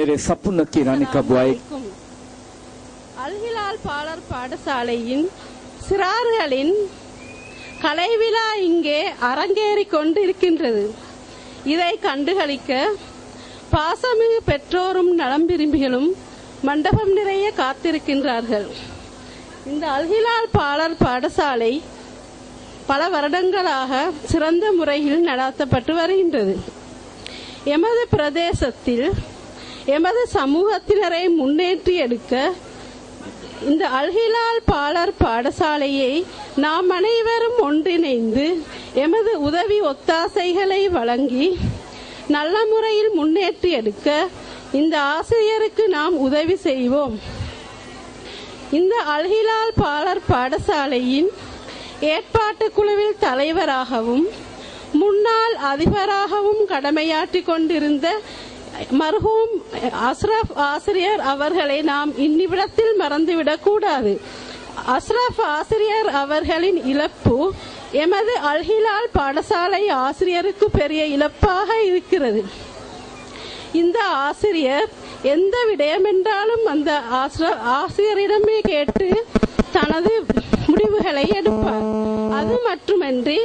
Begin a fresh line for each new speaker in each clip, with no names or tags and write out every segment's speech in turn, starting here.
Mere sapuna kirani kabuai.
Al-Hilal பாலர் பாடசாலையின் சிறார்களின் கலைவிழா இங்கே அரங்கேறி கொண்டிருக்கின்றது. இதை கண்டுகளிக்க பாசமிகு பெற்றோரும் நலம் விரும்பிகளும் மண்டபம் நிறைய காத்திருக்கின்றார்கள். இந்த அல்ஹிலால் பாலர் பாடசாலை பல வருடங்களாக சிறந்த முறையில் நடாத்தப்பட்டு வருகின்றது. எமது பிரதேசத்தில் எமது சமூகத்தினரை முன்னேற்றி எடுக்க இந்த அல்ஹிலால் பாலர் பாடசாலையை நாம் அனைவரும் ஒன்றிணைந்து எமது உதவி ஒத்தாசைகளை வழங்கி நல்ல முறையில் முன்னேற்றி எடுக்க இந்த ஆசிரியருக்கு நாம் உதவி செய்வோம். இந்த அல்ஹிலால் பாலர் பாடசாலையின் ஏற்பாட்டு குழுவில் தலைவராகவும் முன்னாள் அதிபராகவும் கடமையாற்றி கொண்டிருந்த மர்ஹூம் அஸ்ரப் ஆசிரியர் அவர்களை நாம் இந்நிமிடத்தில் மறந்துவிடக் கூடாது. அஸ்ரப் ஆசிரியர் அவர்களின் இழப்பு எமது அல்ஹிலால் பாடசாலை ஆசிரியருக்கு பெரிய இழப்பாக இருக்கிறது. இந்த ஆசிரியர் எந்த விடயம் என்றாலும் அந்த ஆசிரியரிடமே கேட்டு தனது முடிவுகளை எடுப்பார். அது மட்டுமன்றி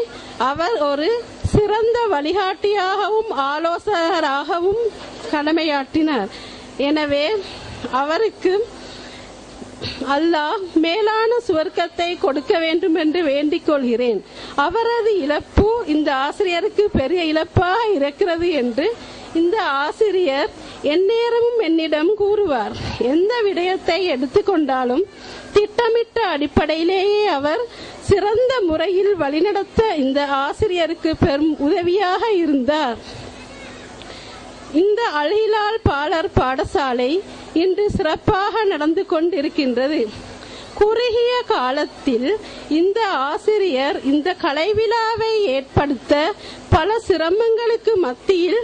அவர் ஒரு சிறந்த வழிகாட்டியாகவும் ஆலோசகராகவும் கடமையாற்றினார். எனவே அவருக்கு அல்லாஹ் மேலான சுவர்க்கத்தை கொடுக்க வேண்டும் என்று வேண்டிக் கொள்கிறேன். அவரது இழப்பு இந்த ஆசிரியருக்கு பெரிய இழப்பாக இருக்கிறது என்று இந்த ஆசிரியர் எந்நேரமும் என்னிடம் கூறுவார். எந்த விடயத்தை எடுத்துக்கொண்டாலும் திட்டமிட்ட அடிப்படையிலேயே அவர் சிறந்த முறையில் வழிநடத்த இந்த ஆசிரியருக்கு பெரும் உதவியாக இருந்தார். இந்த அல்ஹிலால் பாலர் பாடசாலை இன்று சிறப்பாக நடந்து கொண்டிருக்கின்றது. குறுகிய காலத்தில் இந்த ஆசிரியர் இந்த கலைவிழாவை ஏற்படுத்த பல சிரமங்களுக்கு மத்தியில்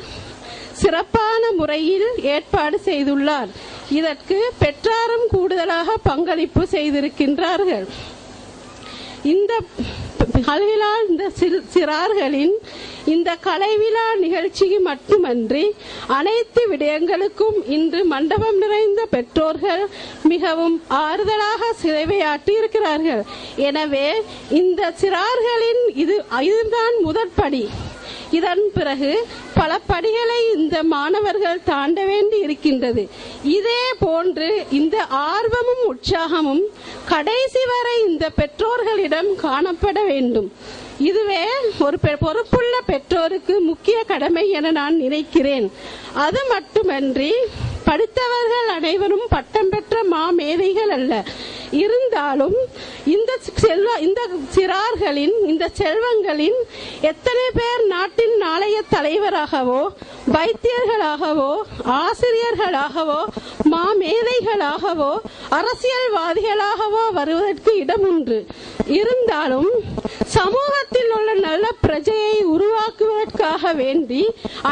சிறப்பான முறையில் ஏற்பாடு செய்துள்ளார். இதற்கு பெற்றாரும் கூடுதலாக பங்களிப்பு செய்திருக்கின்றார்கள். இந்த அல்ஹிலால் இந்த சிறார்களின் இந்த கலைவிழா நிகழ்ச்சிக்கு மட்டுமன்றி அனைத்து விடயங்களுக்கும் இன்று மண்டபம் நிறைந்த பெற்றோர்கள் மிகவும் ஆறுதலாக சேவையாற்றி இருக்கிறார்கள். எனவே இந்த சிறார்களின் இதுதான் முதற்படி. இதன் பிறகு பல படிகளை இந்த மாணவர்கள் தாண்ட வேண்டி இருக்கின்றது. இதே போன்று இந்த ஆர்வமும் உற்சாகமும் கடைசி வரை இந்த பெற்றோர்களிடம் காணப்பட வேண்டும். இதுவே ஒரு பொறுப்புள்ள பெற்றோருக்கு முக்கிய கடமை என நான் நினைக்கிறேன். அது மட்டுமன்றி படித்தவர்கள் அனைவரும் பட்டம் பெற்ற மாமேதைகள் அல்ல. இருந்தாலும் இந்த சிறார்களின் இந்த செல்வங்களின் எத்தனை பேர் நாட்டின் நாளைய தலைவராகவோ வைத்தியர்களாகவோ ஆசிரியர்களாகவோ மாமேதைகளாகவோ அரசியல்வாதிகளாகவோ வருவதற்கு இடம் உண்டு. இருந்தாலும் சமூகத்தில் உள்ள நல்ல பிரஜையை உருவாக்குவதற்காக வேண்டி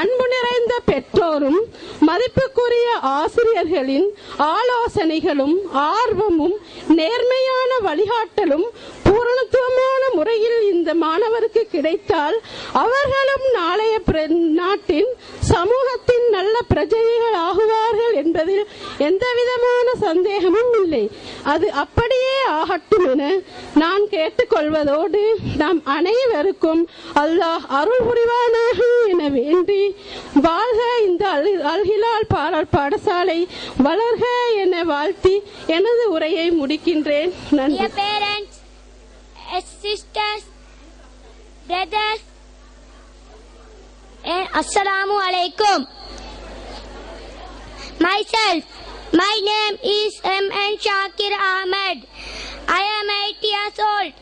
அன்பு நிறைந்த பெற்றோரும் மதிப்புக்குரிய ஆசிரியர்களின் ஆலோசனைகளும் ஆர்வமும் நேர்மையான வழிகாட்டலும் பூரணத்துவமான முறையில் இந்த மாணவருக்கு கிடைத்தால் அவர்களும் நாளைய நாட்டின் சமூகத்தின் நல்ல பிரஜைகள் ஆகுவார்கள் என்பதில் எந்தவிதமான சந்தேகமும் இல்லை. அது அப்படியே ஆகட்டும் என நான் கேட்டுக்கொள்வதோடு நாம் அனைவருக்கும் அல்லாஹ் அருள் புரிவானாக என வேண்டி வாழ்க இந்த அல்ஹிலால் பாலர் பாடசாலை வளர்க என வாழ்த்தி எனது உரையை முடிக்கின்றேன். நன்றி.
Parents, sisters, brothers, and assalamu alaikum. Myself, my name is M.N. Shakir Ahmed. I am 8 years old.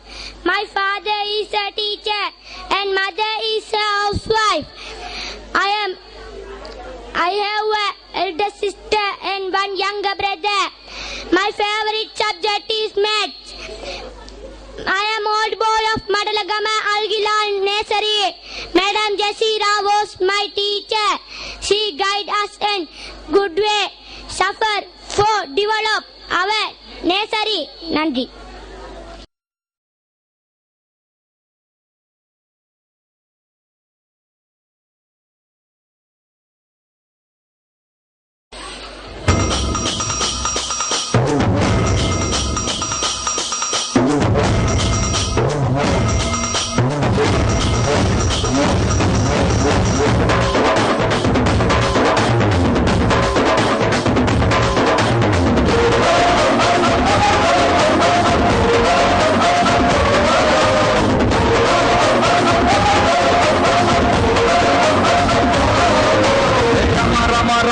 My father is a teacher and mother is a housewife. I have an elder sister and one younger brother. My favorite subject is maths. I am old boy of Madalagama Al-Gilal Nursery. Madam Jasira was my teacher. She guided us in good way, suffer for develop our nursery. Nandri.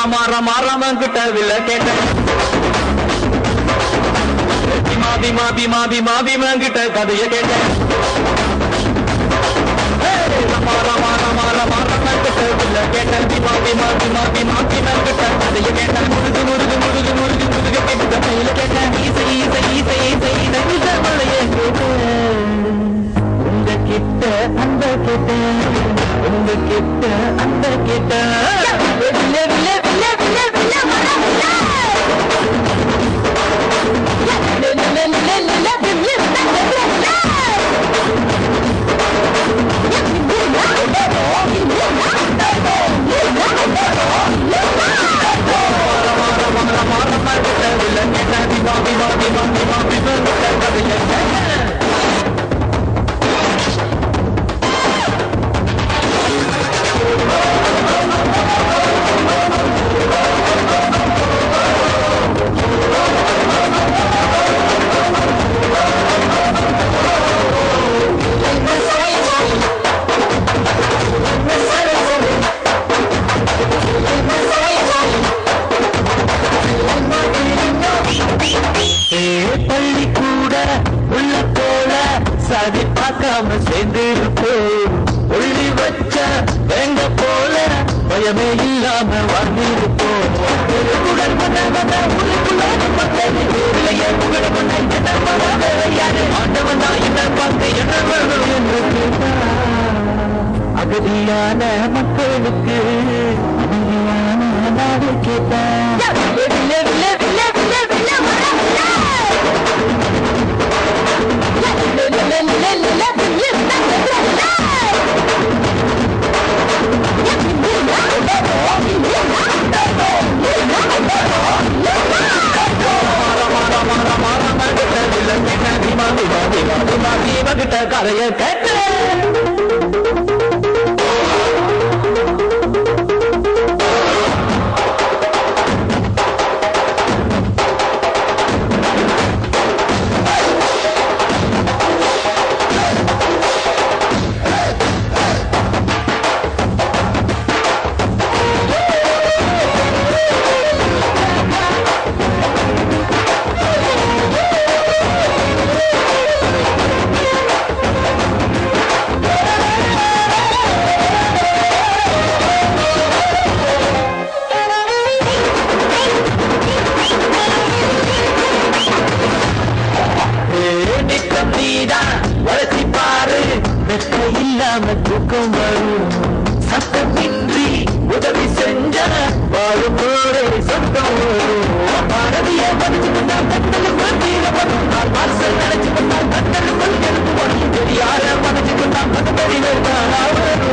மாறாம கிட்ட வில்ல கேட்டேன் பீமா கிட்ட கதைய கேட்டேன் மாறாம கிட்ட வில்ல கேட்டேன் பீமா கிட்ட கதைய கேட்டேன் முருகு கேட்ட கையில கேட்டேன் மழையே கேட்டேன் உங்க கிட்ட அந்த கேட்டேன் உங்க கிட்ட அந்த கேட்டேன் பள்ளி கூட உள்ள போல சதி பார்க்காம சேர்ந்திருப்போம் உள்ளி வச்ச எங்க போல பயமே இல்லாம வாழ்ந்திருப்போம் அகதியான மக்களுக்கு அமைதியான நாடு கேட்டேன் கதைய கேட்டேன் இல்லாம தூக்கம் வரும் சத்தமின்றி உதவி செஞ்ச வாழும் போரே சொந்தம் வரும் பாரதிய மதிச்சுக்கிட்டா வாசல் நினைச்சுக்கிட்டா கத்தலுக்குள் எடுத்து போய் தெரியாத மதிச்சுக்கிட்டா மதப்படி வரும்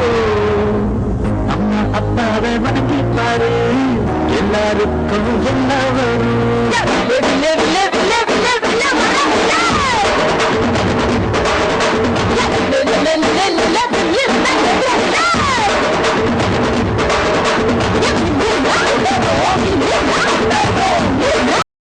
அம்மா அப்பாவை மதிப்பாரு எல்லாருக்கும் எல்லாம் வரும்
Let